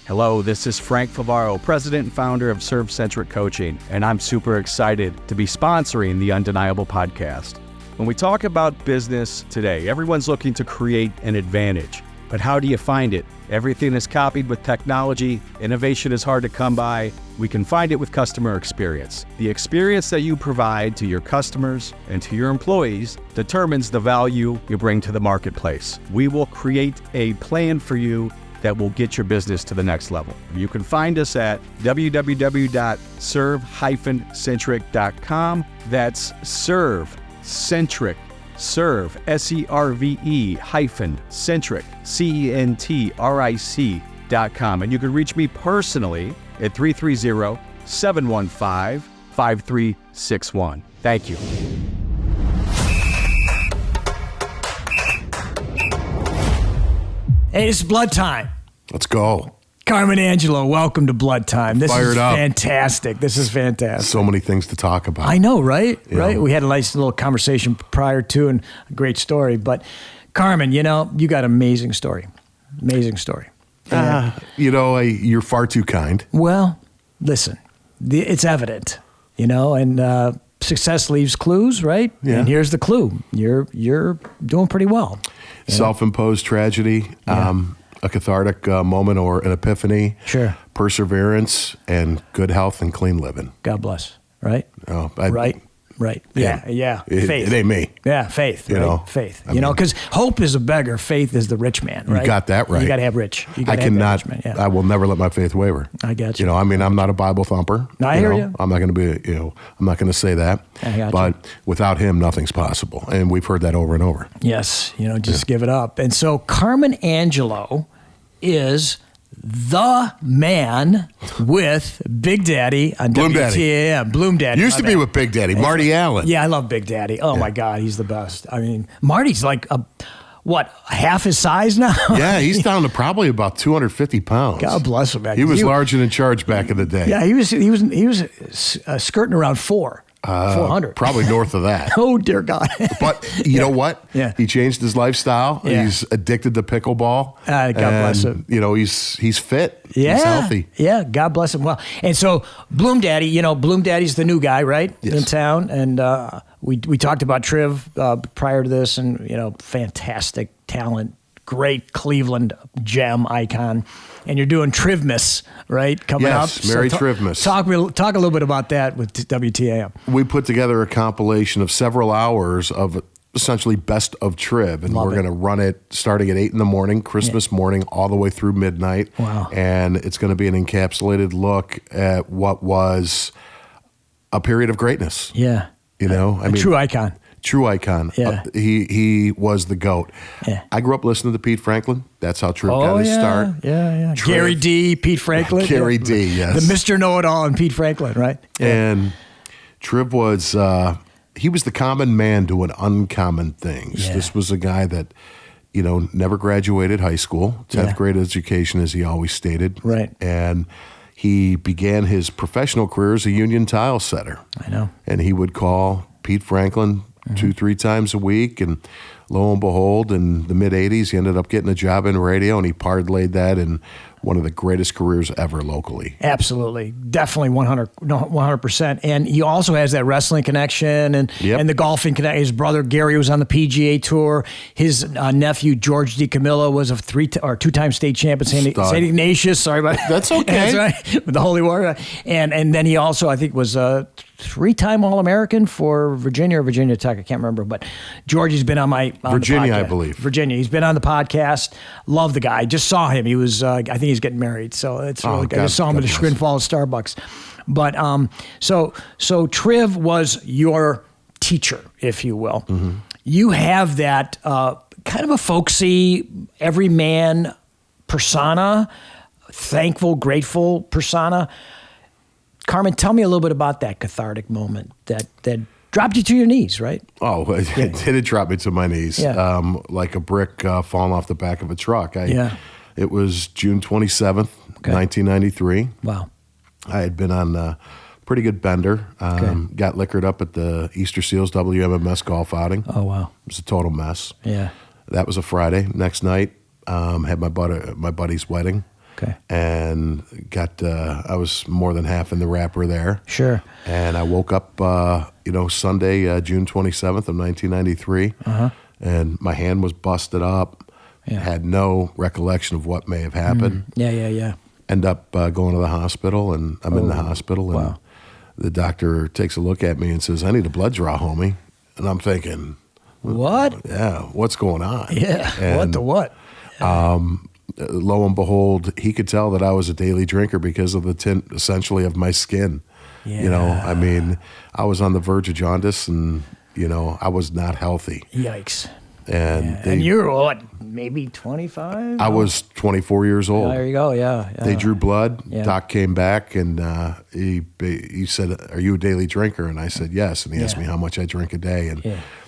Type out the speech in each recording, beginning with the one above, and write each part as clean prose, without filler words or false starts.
Hello, this is Frank Favaro, president and founder of Serve Centric Coaching, and I'm super excited to be sponsoring the Undeniable podcast. When we talk about business today, everyone's looking to create an advantage. But how do you find it? Everything is copied with technology. Innovation is hard to come by. We can find it with customer experience. The experience that you provide to your customers and to your employees determines the value you bring to the marketplace. We will create a plan for you that will get your business to the next level. You can find us at www.serve-centric.com. That's Serve Centric. Serve, S-E-R-V-E -centric, CENTRIC.com. And you can reach me personally at 330-715-5361. Thank you. Hey, it's blood time. Let's go. Carmen Angelo, welcome to Blood Time. This Fired is up. fantastic. This is fantastic. So many things to talk about. I know, right? You Right? know. We had a nice little conversation prior to, and a great story. But Carmen, you got an amazing story. Amazing story. You're far too kind. Well, listen, it's evident, and success leaves clues, right? Yeah. And here's the clue. You're doing pretty well. Self-imposed tragedy, a cathartic moment or an epiphany. Sure. Perseverance and good health and clean living. God bless, right? Oh, Right. Yeah. Faith. It ain't me. Yeah, faith. You right? know, faith. I mean, because hope is a beggar, faith is the rich man. Right? You got that right. You got to have rich. You I gotta have that cannot. rich man, yeah. I will never let my faith waver. I got you. I'm not a Bible thumper. I hear you. I'm not going to be. I'm not going to say that. I got but you. without him, nothing's possible, and we've heard that over and over. Yes, just give it up. And so Carmen Angelo is the man with Big Daddy on Bloom Daddy. WTAM. Bloom Daddy. Used to be with Big Daddy, Marty Allen. Yeah, I love Big Daddy. Oh my God, he's the best. I mean, Marty's like half his size now? Yeah, he's down to probably about 250 pounds. God bless him, man. He was large and in charge back in the day. Yeah, he was skirting around 400. Probably north of that. Oh dear God. But you know what? Yeah. He changed his lifestyle. Yeah. He's addicted to pickleball. God bless him. He's fit. Yeah. He's healthy. Yeah, God bless him. Well, and so Bloom Daddy, Bloom Daddy's the new guy, right? Yes. In town. And we talked about Triv prior to this, and fantastic talent, great Cleveland gem icon. And you're doing Trivmas, right? Coming up. Yes, Merry Trivmas. Talk a little bit about that with WTAM. We put together a compilation of several hours of essentially best of Triv, and we're going to run it starting at 8 in the morning, Christmas morning, all the way through midnight. Wow. And it's going to be an encapsulated look at what was a period of greatness. Yeah. A true icon. True icon. Yeah. He was the GOAT. Yeah. I grew up listening to Pete Franklin. That's how Triv got his start. Yeah. Triv. Gary D, Pete Franklin. Gary D, yes. The Mr. Know-It-All and Pete Franklin, right? Yeah. And Triv was, he was the common man doing uncommon things. Yeah. This was a guy that, never graduated high school, 10th grade education, as he always stated. Right. And he began his professional career as a union tile setter. I know. And he would call Pete Franklin 2-3 times a week, and lo and behold, in the mid-'80s, he ended up getting a job in radio, and he parlayed that in one of the greatest careers ever locally. Absolutely. Definitely 100%. And he also has that wrestling connection and the golfing connection. His brother Gary was on the PGA Tour. His nephew George DiCamillo was a 2-time state champion, St. Ignatius. Sorry about that. That's okay. That's right. With the Holy War. And then he also, I think, was a 3-time All-American for Virginia or Virginia Tech. I can't remember. But Georgie's been on Virginia, the podcast. I believe. Virginia. He's been on the podcast. Love the guy. Just saw him. He was, I think he's getting married. So it's really good. I just saw him at a Screen Falls Starbucks. But so Triv was your teacher, if you will. Mm-hmm. You have that kind of a folksy, everyman persona, thankful, grateful persona. Carmen, tell me a little bit about that cathartic moment that dropped you to your knees, right? Oh, it did drop me to my knees, like a brick falling off the back of a truck. It was June 27th, 1993. Wow. I had been on a pretty good bender. Got liquored up at the Easter Seals WMMS golf outing. Oh, wow. It was a total mess. Yeah. That was a Friday. Next night, had my buddy's wedding. Okay. And and I was more than half in the wrapper there. Sure. And I woke up, Sunday, June 27th of 1993, and my hand was busted up. Yeah. Had no recollection of what may have happened. Yeah. End up going to the hospital, and I'm in the hospital, and the doctor takes a look at me and says, "I need a blood draw, homie." And I'm thinking, what? Yeah, what's going on? Yeah, and what? Lo and behold, he could tell that I was a daily drinker because of the tint, essentially, of my skin. Yeah. I was on the verge of jaundice, and, I was not healthy. Yikes. And you're what, maybe 25? I was 24 years old. There you go, yeah. They drew blood. Yeah. Doc came back, and he said, "Are you a daily drinker?" And I said, "Yes." And he asked me how much I drink a day. And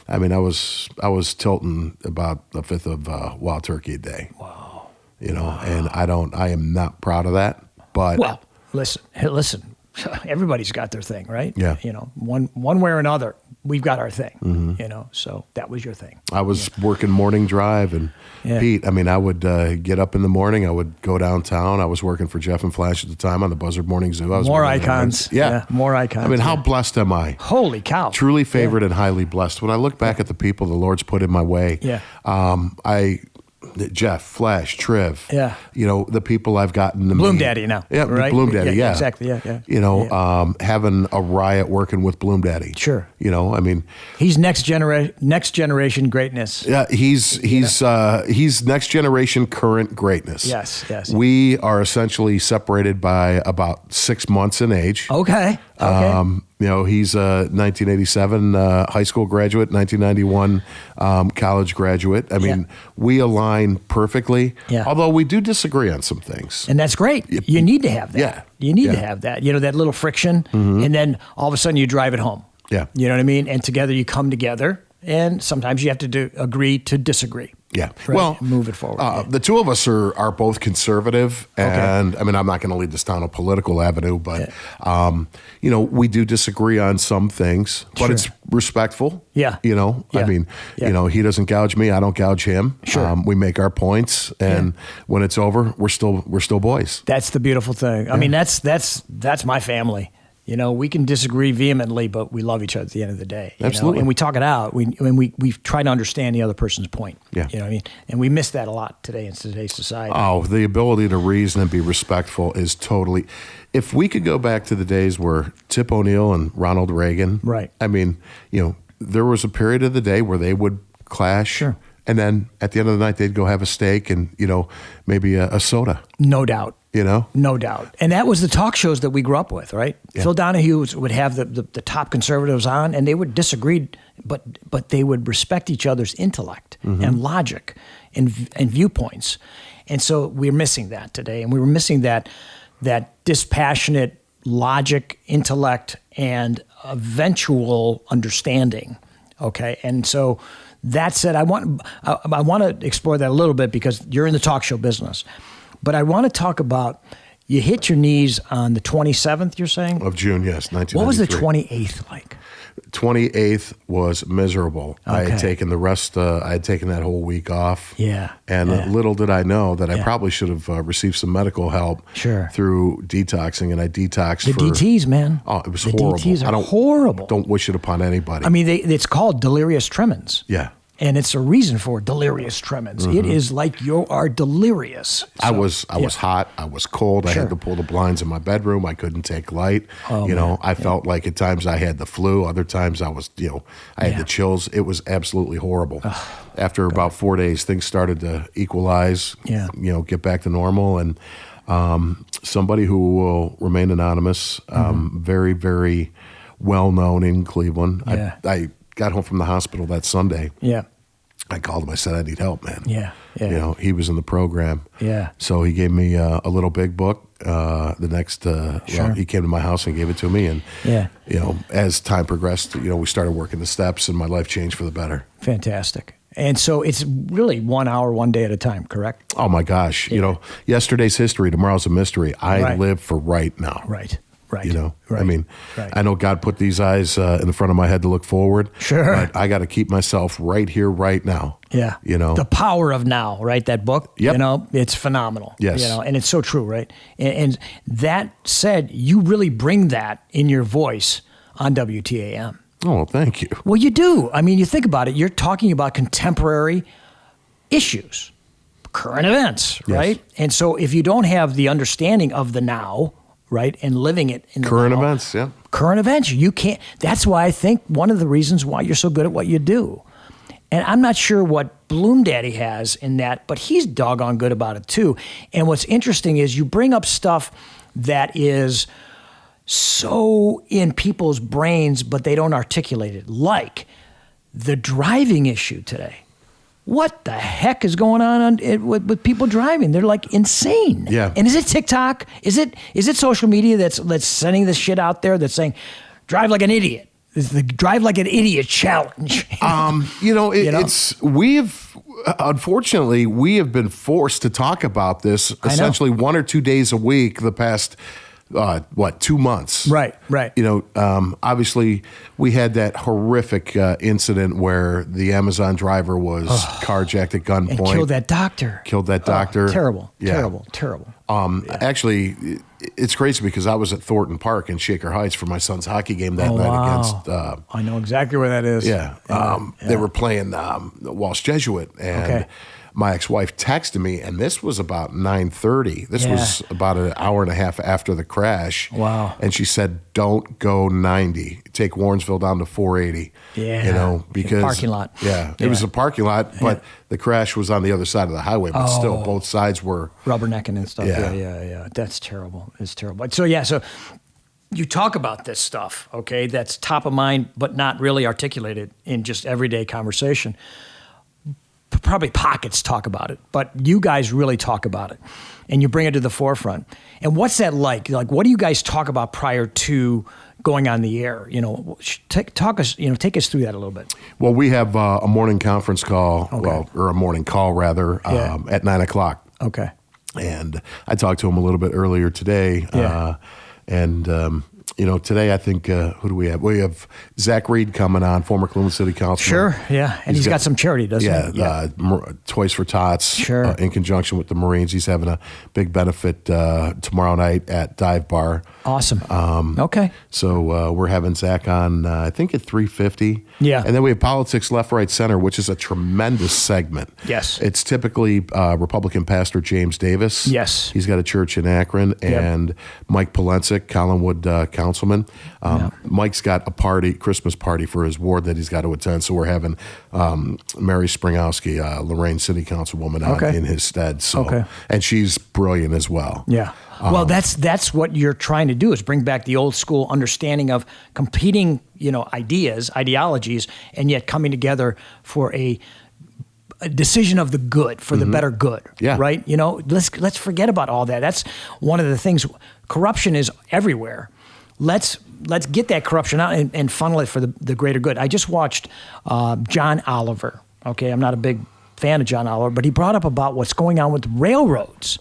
I was tilting about a fifth of wild turkey a day. Wow. And I am not proud of that. But well, listen. Everybody's got their thing, right? Yeah. One way or another, we've got our thing. So that was your thing. I was working morning drive, and Pete, I would get up in the morning. I would go downtown. I was working for Jeff and Flash at the time on the Buzzard Morning Zoo. I was more icons. Yeah, more icons. How blessed am I? Holy cow. Truly favored and highly blessed. When I look back at the people the Lord's put in my way, Jeff, Flash, Triv, the people I've gotten to Bloom meet. Daddy now. Yeah, right? Bloom Daddy, yeah. Exactly, yeah. Having a riot working with Bloom Daddy. Sure. He's next generation greatness. Yeah, he's next generation current greatness. Yes. We are essentially separated by about 6 months in age. Okay. He's a 1987 high school graduate, 1991 college graduate. We align perfectly, although we do disagree on some things. And that's great. You need to have that. Yeah. You need to have that, that little friction, and then all of a sudden you drive it home. Yeah. You know what I mean? And together you come together, and sometimes you have to agree to disagree. Yeah. Right? Well, move it forward. The two of us are both conservative, and I'm not going to lead this down a political avenue, but we do disagree on some things, but it's respectful. Yeah. He doesn't gouge me, I don't gouge him. Sure. We make our points, and when it's over, we're still boys. That's the beautiful thing. That's my family. We can disagree vehemently, but we love each other at the end of the day. Absolutely. And we talk it out. We try to understand the other person's point. Yeah. You know what I mean? And we miss that a lot today in today's society. Oh, the ability to reason and be respectful is totally. If we could go back to the days where Tip O'Neill and Ronald Reagan. Right. There was a period of the day where they would clash. Sure. And then at the end of the night, they'd go have a steak and, maybe a soda. No doubt. No doubt. And that was the talk shows that we grew up with, right? Yeah. Phil Donahue would have the top conservatives on, and they would disagree, but they would respect each other's intellect and logic and viewpoints. And so we're missing that today. And we were missing that dispassionate logic, intellect, and eventual understanding. Okay. And so that said, I want to explore that a little bit because you're in the talk show business. But I want to talk about, you hit your knees on the 27th, you're saying? Of June, yes, 1993. What was the 28th like? 28th was miserable. Okay. I had taken that whole week off. Yeah. And little did I know that I probably should have received some medical help through detoxing, and I detoxed the DTs, man. Oh, it was the horrible. DTs are horrible. Don't wish it upon anybody. It's called delirious tremens. Yeah. And it's a reason for delirious tremens. It is like you are delirious. So, I was hot. I was cold. I had to pull the blinds in my bedroom. I couldn't take light. I felt like at times I had the flu. Other times I was, I had the chills. It was absolutely horrible. After about 4 days, things started to equalize, get back to normal. And somebody who will remain anonymous, very, very well known in Cleveland. Yeah. I got home from the hospital that Sunday. Yeah. I called him. I said, I need help, man. Yeah. Yeah. He was in the program. Yeah. So he gave me a little big book. He came to my house and gave it to me. And, as time progressed, we started working the steps and my life changed for the better. Fantastic. And so it's really 1 hour, 1 day at a time, correct? Oh my gosh. Yesterday's history, tomorrow's a mystery. I live for right now. Right. Right. You know, Right. I mean, Right. I know God put these eyes in the front of my head to look forward. Sure. But I got to keep myself right here, right now. Yeah. You know, The Power of Now, right? That book. Yep. You know, it's phenomenal. Yes. You know, and it's so true, right? And that said, you really bring that in your voice on WTAM. oh, well, thank you. Well, you do. I mean, you think about it. You're talking about contemporary issues, current events, Yes. right? And so if you don't have the understanding of the now, right, and living it in the Current now, events, yeah. current events, you can't. That's why I think one of the reasons why you're so good at what you do. And I'm not sure what Bloom Daddy has in that, but he's doggone good about it too. And what's interesting is you bring up stuff that is so in people's brains, but they don't articulate it, like the driving issue today. What the heck is going on with people driving? They're like insane. Yeah. And is it TikTok? Is it social media that's sending this shit out there that's saying, drive like an idiot? It's the drive like an idiot challenge. Unfortunately, we have been forced to talk about this essentially 1 or 2 days a week the past 2 months. Right. You know, obviously we had that horrific incident where the Amazon driver was carjacked at gunpoint. And killed that doctor. Terrible. Yeah. Terrible. Actually, it's crazy because I was at Thornton Park in Shaker Heights for my son's hockey game that night against. I know exactly where that is. Yeah. They were playing Walsh Jesuit, and my ex-wife texted me, and this was about 9:30. This was about an hour and a half after the crash. Wow. And she said, "Don't go 90. Take Warrensville down to 480." Yeah. You know, because parking lot. Yeah, it was a parking lot, but the crash was on the other side of the highway. But still, both sides were rubbernecking and stuff. Yeah. Yeah. That's terrible. It's terrible. So you talk about this stuff, okay? That's top of mind, but not really articulated in just everyday conversation. Probably pockets talk about it, but you guys really talk about it, and you bring it to the forefront. And what's that like? Like, what do you guys talk about prior to going on the air? You know, take us through that a little bit. Well, we have a morning conference call, or a morning call rather, at 9:00. Okay. And I talked to him a little bit earlier today. Today I think, who do we have? We have Zach Reed coming on, former Cleveland City Councilman. Sure, yeah. And he's got some charity, doesn't he? Yeah, Toys for Tots. Sure. In conjunction with the Marines. He's having a big benefit tomorrow night at Dive Bar. Awesome. Okay. So we're having Zach on, I think at 3:50. Yeah. And then we have Politics Left, Right, Center, which is a tremendous segment. Yes. It's typically Republican Pastor James Davis. Yes. He's got a church in Akron. And Mike Polensik, Collinwood councilman. Mike's got a Christmas party for his ward that he's got to attend. So we're having Mary Springowski, Lorraine City Councilwoman, on in his stead. So, and she's brilliant as well. Yeah. Well, that's what you're trying to do, is bring back the old school understanding of competing, ideologies, and yet coming together for a decision of the good, for the better good. Yeah. Right? You know, let's forget about all that. That's one of the things. Corruption is everywhere. Let's get that corruption out and funnel it for the greater good. I just watched John Oliver. Okay, I'm not a big fan of John Oliver, but he brought up about what's going on with railroads.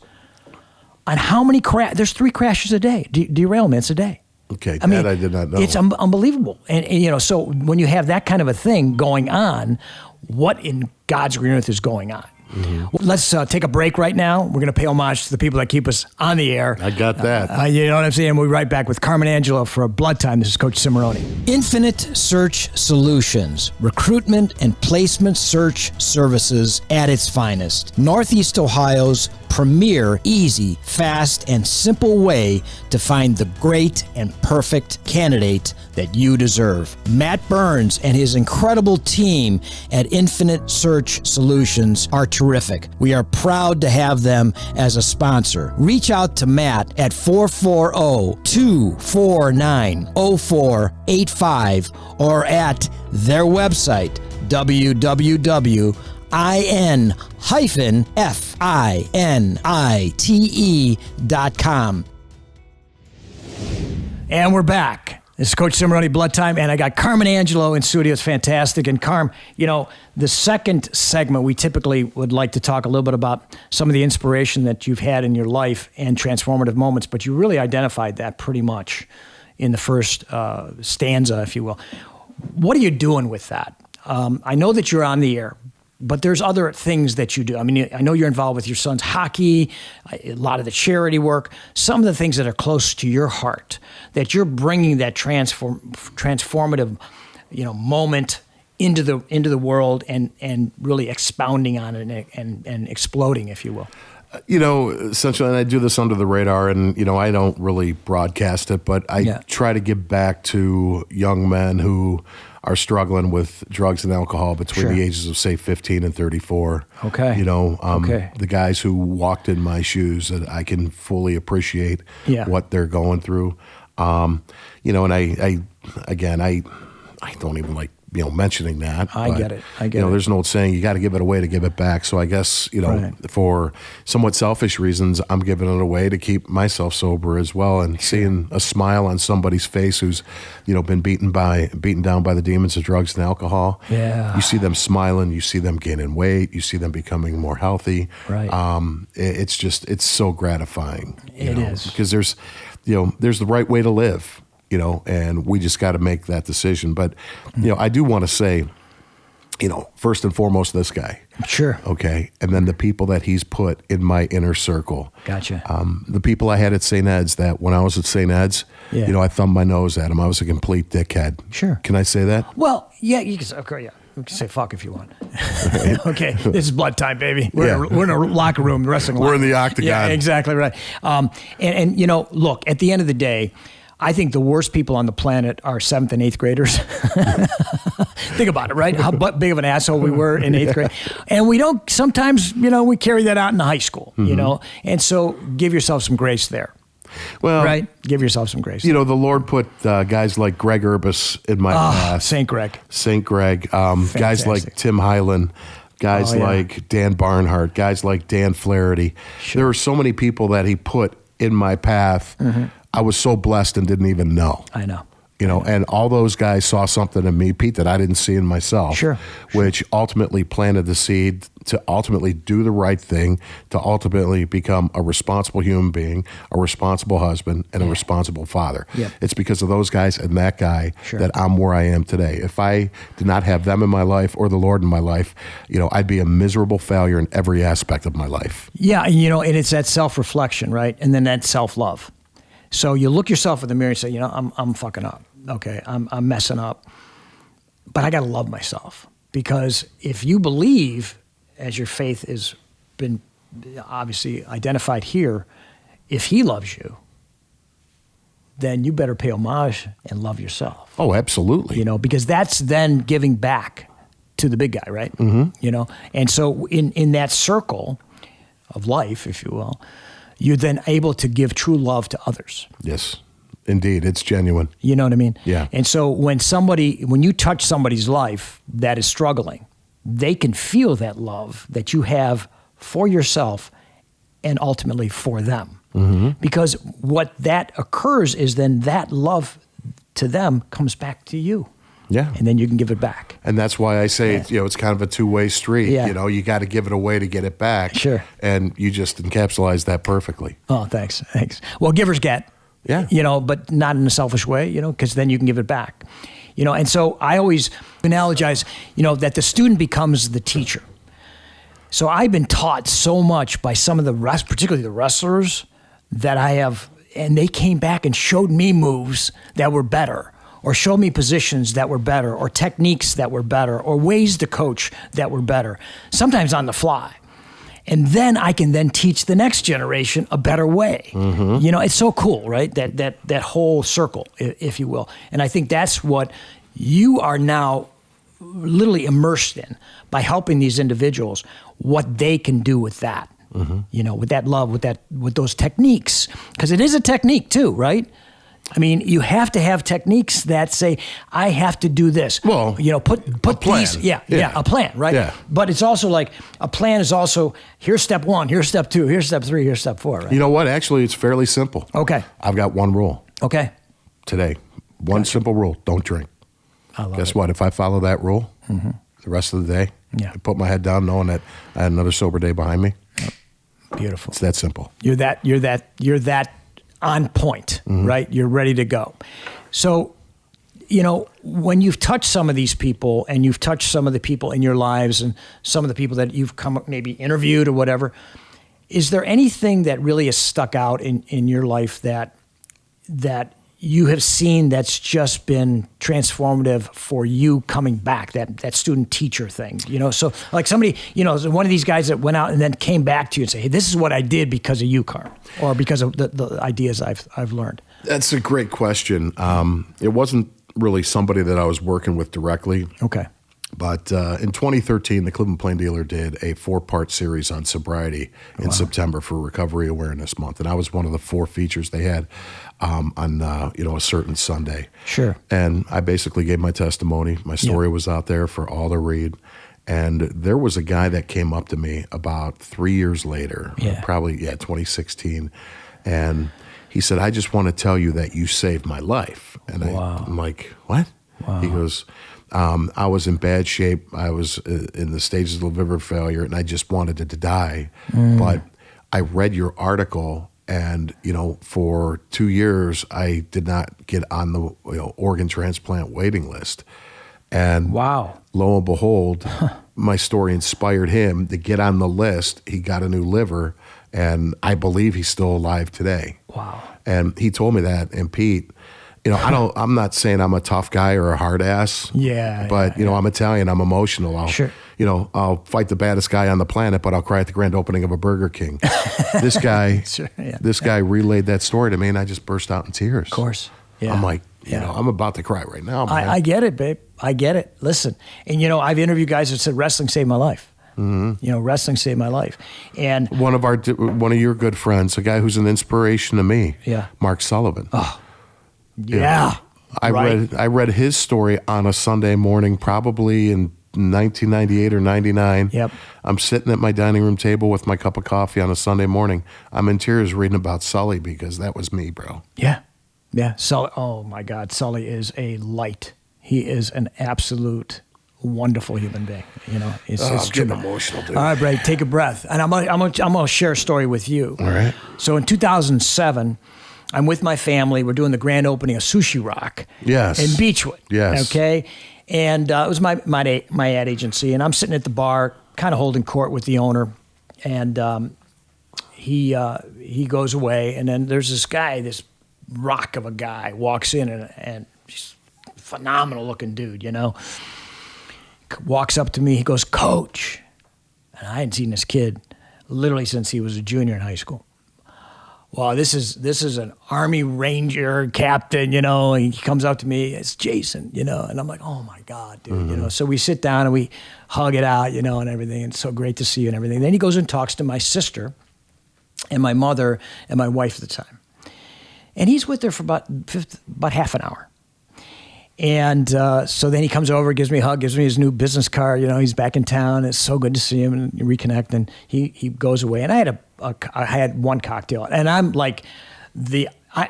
On how many there's 3 crashes a day, derailments a day. Okay, I did not know. It's unbelievable. And so when you have that kind of a thing going on, what in God's green earth is going on? Well, let's take a break right now. We're going to pay homage to the people that keep us on the air. I got that. You know what I'm saying? We'll be right back with Carmen Angelo for Blood Time. This is Coach Cimoroni. Infinite Search Solutions, recruitment and placement search services at its finest. Northeast Ohio's premier, easy, fast, and simple way to find the great and perfect candidate that you deserve. Matt Burns and his incredible team at Infinite Search Solutions are terrific. We are proud to have them as a sponsor. Reach out to Matt at 440-249-0485 or at their website, www.infinitte.com. And we're back. This is Coach Cimoroni, Blood Time, and I got Carmen Angelo in studio. It's fantastic. And Carm, the second segment, we typically would like to talk a little bit about some of the inspiration that you've had in your life and transformative moments, but you really identified that pretty much in the first stanza, if you will. What are you doing with that? I know that you're on the air, but there's other things that you do. I mean, I know you're involved with your son's hockey, a lot of the charity work, some of the things that are close to your heart, that you're bringing that transformative, moment into the world and really expounding on it and exploding, if you will. Essentially, and I do this under the radar, and, I don't really broadcast it, but I try to give back to young men who are struggling with drugs and alcohol between the ages of, say, 15 and 34. Okay. The guys who walked in my shoes, that I can fully appreciate what they're going through. And I don't even like, mentioning that. I get it. There's an old saying, you got to give it away to give it back. So I guess, for somewhat selfish reasons, I'm giving it away to keep myself sober as well, and seeing a smile on somebody's face who's, been beaten down by the demons of drugs and alcohol. Yeah. You see them smiling, you see them gaining weight, you see them becoming more healthy. Right. It's so gratifying. It is. Because there's the right way to live. And we just got to make that decision. But, I do want to say, first and foremost, this guy. Sure. Okay. And then the people that he's put in my inner circle. Gotcha. The people I had at St. Ed's, that when I was at St. Ed's, I thumbed my nose at him. I was a complete dickhead. Sure. Can I say that? Well, yeah, you can say, okay, yeah. You can say fuck if you want. Okay, this is Blood Time, baby. We're in a locker room, wrestling. We're in the octagon. Yeah, exactly right. And look, at the end of the day, I think the worst people on the planet are 7th and 8th graders. Think about it, right? How big of an asshole we were in 8th grade. And we don't, sometimes, we carry that out in high school, and so give yourself some grace there. Well, right? Give yourself some grace. The Lord put guys like Greg Urbis in my path. St. Greg. Guys like Tim Hyland, guys like Dan Barnhart, guys like Dan Flaherty. Sure. There were so many people that he put in my path. Mm-hmm. I was so blessed and didn't even know. I know. And all those guys saw something in me, Pete, that I didn't see in myself. Sure. Which ultimately planted the seed to ultimately do the right thing, to ultimately become a responsible human being, a responsible husband, and a responsible father. Yep. It's because of those guys and that guy that I'm where I am today. If I did not have them in my life or the Lord in my life, I'd be a miserable failure in every aspect of my life. Yeah, and it's that self-reflection, right? And then that self-love. So you look yourself in the mirror and say, I'm fucking up. Okay, I'm messing up. But I got to love myself. Because if you believe, as your faith has been obviously identified here, if he loves you, then you better pay homage and love yourself. Oh, absolutely. Because that's then giving back to the big guy, right? Mm-hmm. And so in that circle of life, if you will, you're then able to give true love to others. Yes, indeed. It's genuine. You know what I mean? Yeah. And so when you touch somebody's life that is struggling, they can feel that love that you have for yourself and ultimately for them. Mm-hmm. Because what that occurs is then that love to them comes back to you. Yeah. And then you can give it back. And that's why I say, it's kind of a two-way street. Yeah. You got to give it away to get it back. Sure. And you just encapsulized that perfectly. Oh, thanks. Well, givers get. Yeah. But not in a selfish way, because then you can give it back. And so I always analogize, that the student becomes the teacher. So I've been taught so much by some of particularly the wrestlers that I have, and they came back and showed me moves that were better, or showed me positions that were better, or techniques that were better, or ways to coach that were better, sometimes on the fly. And then I can then teach the next generation a better way. Mm-hmm. It's so cool, right? That whole circle, if you will. And I think that's what you are now literally immersed in by helping these individuals, what they can do with that. Mm-hmm. With that love, with those techniques. Because it is a technique too, right? I mean, you have to have techniques that say, I have to do this. Well, put plan. these, a plan, right? Yeah. But it's also like, a plan is also, here's step 1, here's step 2, here's step 3, here's step 4, right? You know what? Actually, it's fairly simple. Okay. I've got one rule. Okay. Today, One simple rule: don't drink. Guess what? If I follow that rule, the rest of the day, I put my head down, knowing that I had another sober day behind me. Beautiful. It's that simple. You're that on point, right? You're ready to go. So, when you've touched some of these people, and you've touched some of the people in your lives, and some of the people that you've maybe interviewed or whatever, is there anything that really has stuck out in your life that you have seen that's just been transformative for you coming back, that student teacher thing, so like somebody, one of these guys that went out and then came back to you and say, hey, this is what I did because of you, Carm, or because of the ideas I've learned? That's a great question. It wasn't really somebody that I was working with directly. Okay. But in 2013, the Cleveland Plain Dealer did a 4-part series on sobriety in September for Recovery Awareness Month, and I was one of the 4 features they had on a certain Sunday. Sure. And I basically gave my testimony. My story was out there for all to read. And there was a guy that came up to me about 3 years later, probably 2016, and he said, "I just want to tell you that you saved my life." And I'm like, "What?" Wow. He goes, I was in bad shape. I was in the stages of liver failure, and I just wanted to die. But I read your article, and for 2 years, I did not get on the organ transplant waiting list. And lo and behold, my story inspired him to get on the list. He got a new liver, and I believe he's still alive today. Wow! And he told me that. And Pete, I'm not saying I'm a tough guy or a hard ass. But I'm Italian. I'm emotional. I'll fight the baddest guy on the planet, but I'll cry at the grand opening of a Burger King. This guy, guy relayed that story to me, and I just burst out in tears. Of course. Yeah. I'm like, I'm about to cry right now, man. I get it, babe. I get it. Listen, and I've interviewed guys that said wrestling saved my life. Wrestling saved my life. And one of your good friends, a guy who's an inspiration to me, Mark Sullivan. Oh. Yeah. I read his story on a Sunday morning, probably in 1998 or 99. Yep. I'm sitting at my dining room table with my cup of coffee on a Sunday morning. I'm in tears reading about Sully, because that was me, bro. Yeah. Yeah. Sully. Oh my God. Sully is a light. He is an absolute wonderful human being. It's getting emotional, dude. All right, Brad, take a breath. And I'm gonna share a story with you. All right. So in 2007, I'm with my family. We're doing the grand opening of Sushi Rock. Yes. In Beechwood. Yes. Okay. And it was my ad agency, and I'm sitting at the bar, kind of holding court with the owner, and he goes away, and then there's this guy, this rock of a guy, walks in, and he's a phenomenal looking dude, walks up to me. He goes, "Coach," and I hadn't seen this kid literally since he was a junior in high school. Well, this is an Army Ranger captain, and he comes up to me, it's Jason, and I'm like, oh my God, dude, So we sit down and we hug it out, and everything. And it's so great to see you and everything. Then he goes and talks to my sister and my mother and my wife at the time. And he's with her for about half an hour. And so then he comes over, gives me a hug, gives me his new business card. He's back in town. It's so good to see him and reconnect. And he goes away. And I had one cocktail, and I'm like,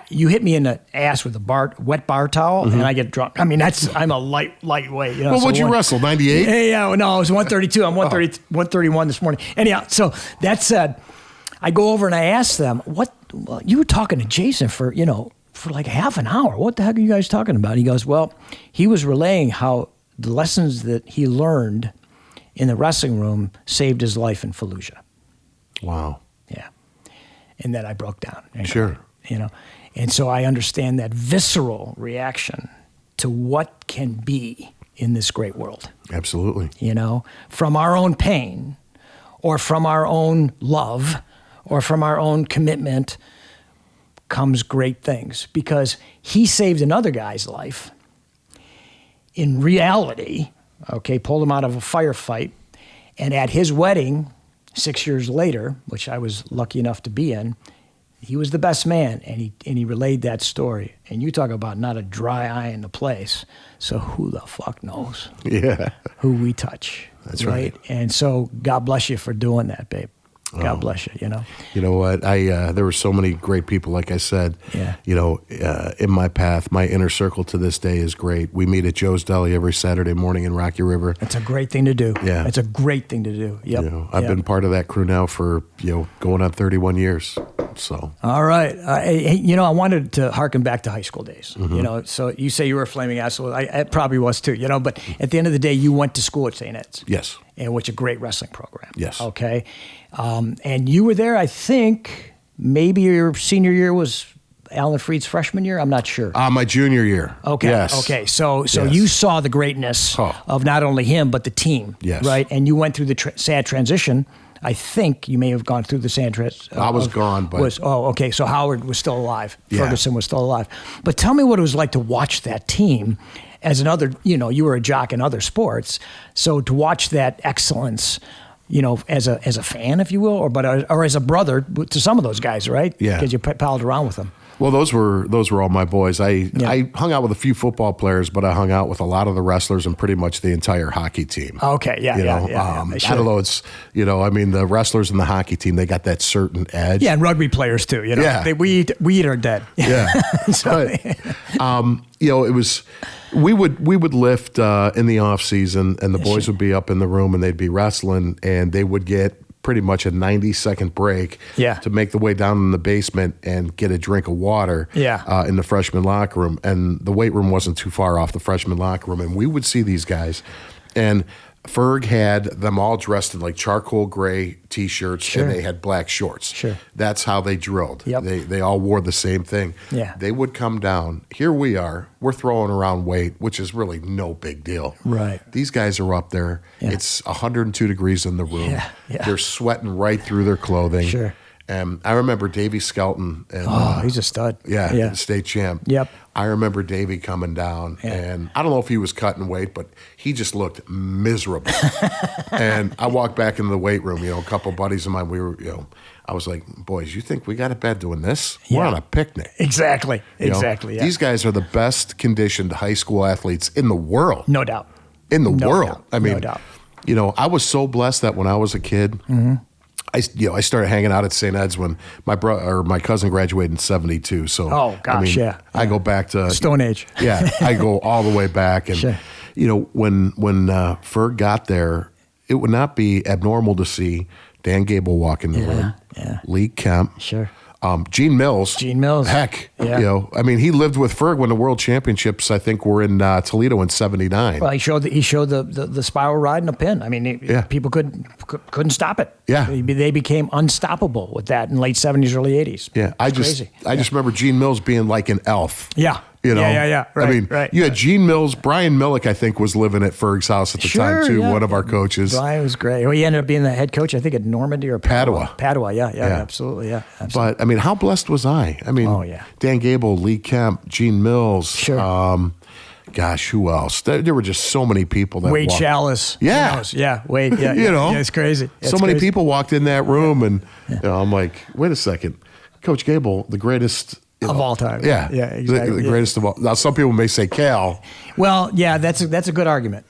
you hit me in the ass with a wet bar towel, and I get drunk. I mean, I'm a lightweight. Well, what'd you wrestle? 98? Yeah, no, it was 132. I'm 131 this morning. Anyhow, so that said, I go over and I ask them, what you were talking to Jason for like half an hour. What the heck are you guys talking about? He goes, well, he was relaying how the lessons that he learned in the wrestling room saved his life in Fallujah. Wow. Yeah. And then I broke down. Sure. And so I understand that visceral reaction to what can be in this great world. Absolutely. From our own pain, or from our own love, or from our own commitment comes great things, because he saved another guy's life in reality, pulled him out of a firefight, and at his wedding 6 years later, which I was lucky enough to be in, he was the best man, and he relayed that story. And you talk about not a dry eye in the place. So who the fuck knows? Yeah. Who we touch. That's right. And so God bless you for doing that, babe. God bless you. You know what? There were so many great people. Like I said, in my path, my inner circle to this day is great. We meet at Joe's Deli every Saturday morning in Rocky River. It's a great thing to do. Yeah, it's a great thing to do. Yep. I've been part of that crew now for going on 31 years. So. All right. I wanted to harken back to high school days. So you say you were a flaming asshole. I probably was too. But at the end of the day, you went to school at St. Ed's. Yes. And which is a great wrestling program. Yes. Okay. And you were there, I think, maybe your senior year was Alan Freed's freshman year? I'm not sure. My junior year. Okay. Yes. Okay. So you saw the greatness of not only him, but the team. Yes. Right? And you went through the sad transition. I think you may have gone through the sad transition. I was gone, but... okay. So Howard was still alive. Yeah. Ferguson was still alive. But tell me what it was like to watch that team as another, you were a jock in other sports. So to watch that excellence, as a fan, if you will, or as a brother to some of those guys, right? Yeah. Because you palled around with them. Well, those were all my boys. I hung out with a few football players, but I hung out with a lot of the wrestlers and pretty much the entire hockey team. Okay, yeah. I don't know. It's the wrestlers and the hockey team, they got that certain edge. Yeah, and rugby players too. Yeah. We eat our dead. Yeah. It was. We would lift in the off season, and the boys would be up in the room and they'd be wrestling, and they would get pretty much a 90-second break to make the way down in the basement and get a drink of water in the freshman locker room. And the weight room wasn't too far off the freshman locker room. And we would see these guys. And Ferg had them all dressed in like charcoal gray T-shirts, and they had black shorts. Sure. That's how they drilled. Yep. They all wore the same thing. Yeah. They would come down. Here we are. We're throwing around weight, which is really no big deal. Right. These guys are up there. Yeah. It's 102 degrees in the room. Yeah. They're sweating right through their clothing. Sure. And I remember Davey Skelton. And, he's a stud. Yeah, state champ. Yep. I remember Davey coming down, and I don't know if he was cutting weight, but he just looked miserable. And I walked back into the weight room, a couple of buddies of mine, we were, I was like, boys, you think we got it bad doing this? Yeah. We're on a picnic. Exactly. Yeah. These guys are the best conditioned high school athletes in the world. No doubt. In the world. Doubt. I mean, no doubt. I was so blessed that when I was a kid, I started hanging out at St. Ed's when my cousin graduated in 72. So, I go back to Stone Age. Yeah, I go all the way back. And, when Ferg got there, it would not be abnormal to see Dan Gable walk in the room, Lee Kemp. Sure. Gene Mills. Heck, he lived with Ferg when the World Championships, I think, were in Toledo in '79. Well, he showed the spiral ride and a pin. I mean, people couldn't stop it. Yeah, they became unstoppable with that in late '70s, early '80s. Yeah, I just remember Gene Mills being like an elf. Yeah. Yeah. Right, you had Gene Mills. Brian Millick, I think, was living at Ferg's house at the time, too, one of our coaches. Brian was great. Well, he ended up being the head coach, I think, at Normandy or Padua. Padua, absolutely, But, how blessed was I? Dan Gable, Lee Kemp, Gene Mills. Sure. Gosh, who else? There were just so many people that Wade Chalice. Yeah. Wade, yeah, it's crazy. So many people walked in that room, and I'm like, wait a second. Coach Gable, the greatest... of all time. Yeah, exactly. The greatest of all. Now, some people may say Cal. Well, yeah, that's a good argument.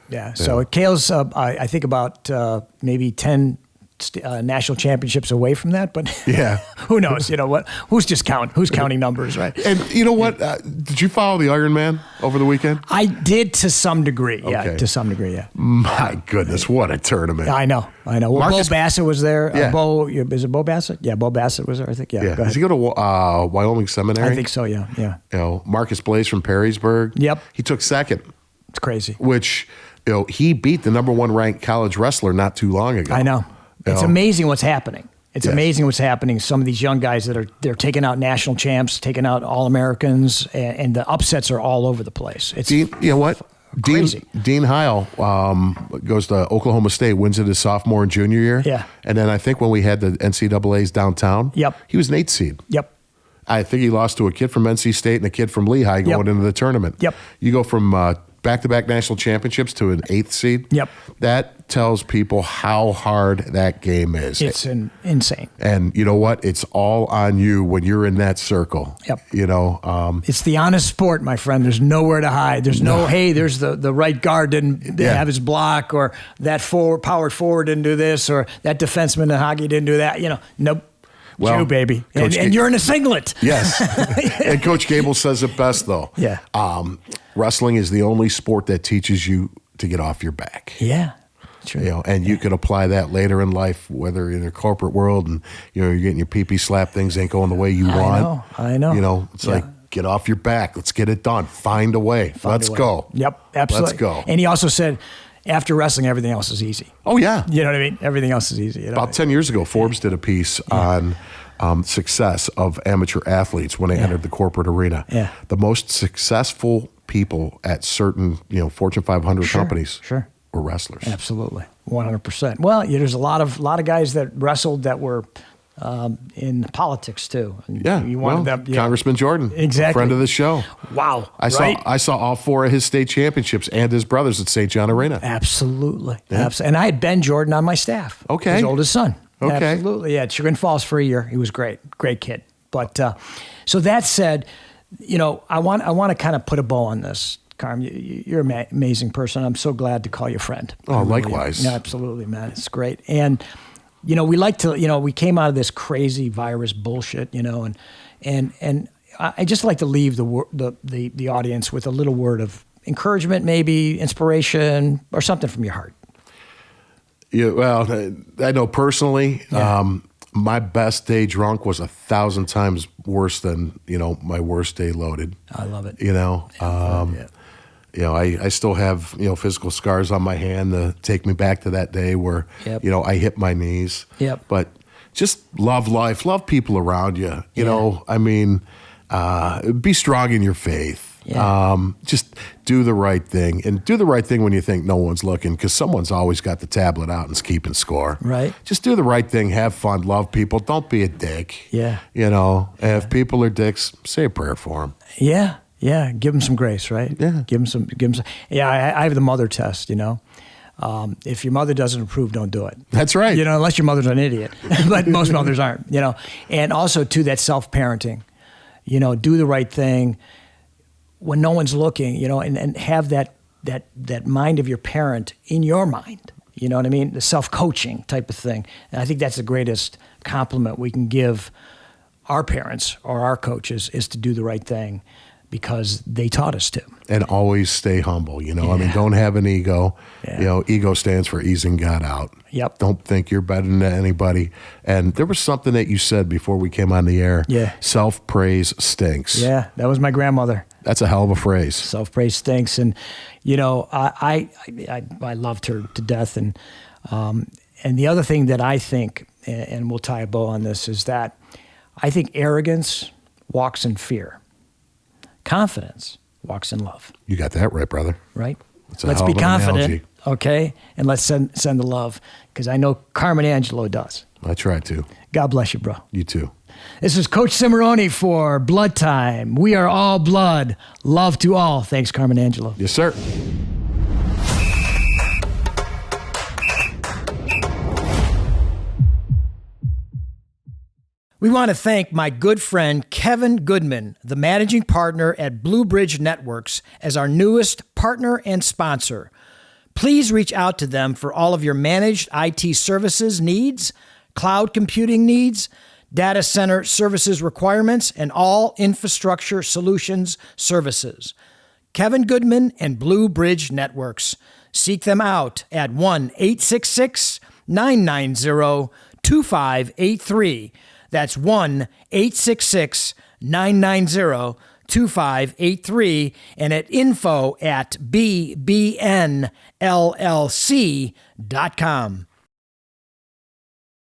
Yeah. So Cale's, I think about maybe 10 national championships away from that, but who knows? Who's counting numbers, right? And you know what? Did you follow the Ironman over the weekend? I did to some degree. Okay. Yeah, to some degree. Yeah. My goodness, what a tournament! I know. Well, Marcus, Bo Bassett was there. Yeah. Is it Bo Bassett? Yeah, Bo Bassett was there. I think. Yeah. Does he go to Wyoming Seminary? I think so. Yeah. Marcus Blaze from Perrysburg. Yep. He took second. It's crazy. Which he beat the number 1 ranked college wrestler not too long ago. I know. It's amazing what's happening. It's amazing what's happening. Some of these young guys they're taking out national champs, taking out All-Americans, and the upsets are all over the place. It's you know what? Crazy. Dean Heil goes to Oklahoma State, wins it his sophomore and junior year. Yeah. And then I think when we had the NCAAs downtown, he was an 8th seed. Yep. I think he lost to a kid from NC State and a kid from Lehigh going into the tournament. Yep. You go from back-to-back national championships to an 8th seed. Yep. That tells people how hard that game is. It's insane. And you know what? It's all on you when you're in that circle. Yep. You know, it's the honest sport, my friend. There's nowhere to hide. There's no, hey, there's the right guard didn't have his block, or that powered forward didn't do this, or that defenseman in hockey didn't do that. You know, nope. Well, you, baby. And you're in a singlet. Yes. And Coach Gable says it best, though. Yeah. Wrestling is the only sport that teaches you to get off your back. Yeah. True. You know, and you can apply that later in life, whether in the corporate world and you're getting your pee-pee slap, things ain't going the way you want. I know. You know, it's like, get off your back. Let's get it done. Find a way. Let's go. Yep, absolutely. Let's go. And he also said, after wrestling, everything else is easy. Oh, yeah. You know what I mean? Everything else is easy. You know About 10 years ago, Forbes did a piece on success of amateur athletes when they entered the corporate arena. Yeah. The most successful people at certain, Fortune 500 companies were wrestlers. Absolutely. 100%. Well, there's a lot of guys that wrestled that were in politics too. And you wanted them, Congressman Jordan, exactly, a friend of the show. Wow, I saw all 4 of his state championships and his brothers at St. John Arena. Absolutely, and I had Ben Jordan on my staff. Okay, his oldest son. Okay, absolutely, yeah. At Chagrin Falls for a year, he was great kid. But so that said, I want to kind of put a bow on this. Carm, you're an amazing person. I'm so glad to call you a friend. Oh, likewise. Yeah, absolutely, man. It's great. And we like to, we came out of this crazy virus bullshit, and I just like to leave the audience with a little word of encouragement, maybe inspiration, or something from your heart. Yeah, well, I know personally, my best day drunk was 1,000 times worse than my worst day loaded. I love it. I still have, physical scars on my hand to take me back to that day where, I hit my knees. Yep. But just love life, love people around you. You know, I mean, be strong in your faith. Yeah. Just do the right thing, and do the right thing when you think no one's looking, because someone's always got the tablet out and is keeping score. Right. Just do the right thing. Have fun. Love people. Don't be a dick. Yeah. And if people are dicks, say a prayer for them. Yeah. Yeah, give them some grace, right? Yeah. Give them some. Yeah, I have the mother test, If your mother doesn't approve, don't do it. That's right. Unless your mother's an idiot. But most mothers aren't, And also, too, that self-parenting. Do the right thing when no one's looking, and have that mind of your parent in your mind. You know what I mean? The self-coaching type of thing. And I think that's the greatest compliment we can give our parents or our coaches, is to do the right thing, because they taught us to. And always stay humble, I mean, don't have an ego. Yeah. Ego stands for easing God out. Yep. Don't think you're better than anybody. And there was something that you said before we came on the air. Yeah. Self-praise stinks. Yeah, that was my grandmother. That's a hell of a phrase. Self-praise stinks. And, I loved her to death. And the other thing that I think, and we'll tie a bow on this, is that I think arrogance walks in fear. Confidence walks in love. You got that right, brother. Right? Let's be confident, analogy. okay? And let's send the love, because I know Carmen Angelo does. I try to. God bless you, bro. You too. This is Coach Cimoroni for Blood Time. We are all blood. Love to all. Thanks, Carmen Angelo. Yes, sir. We want to thank my good friend Kevin Goodman, the managing partner at Blue Bridge Networks, as our newest partner and sponsor. Please reach out to them for all of your managed IT services needs, cloud computing needs, data center services requirements, and all infrastructure solutions services. Kevin Goodman and Blue Bridge Networks. Seek them out at 1-866-990-2583. That's 1-866-990-2583, and at info@bbnllc.com.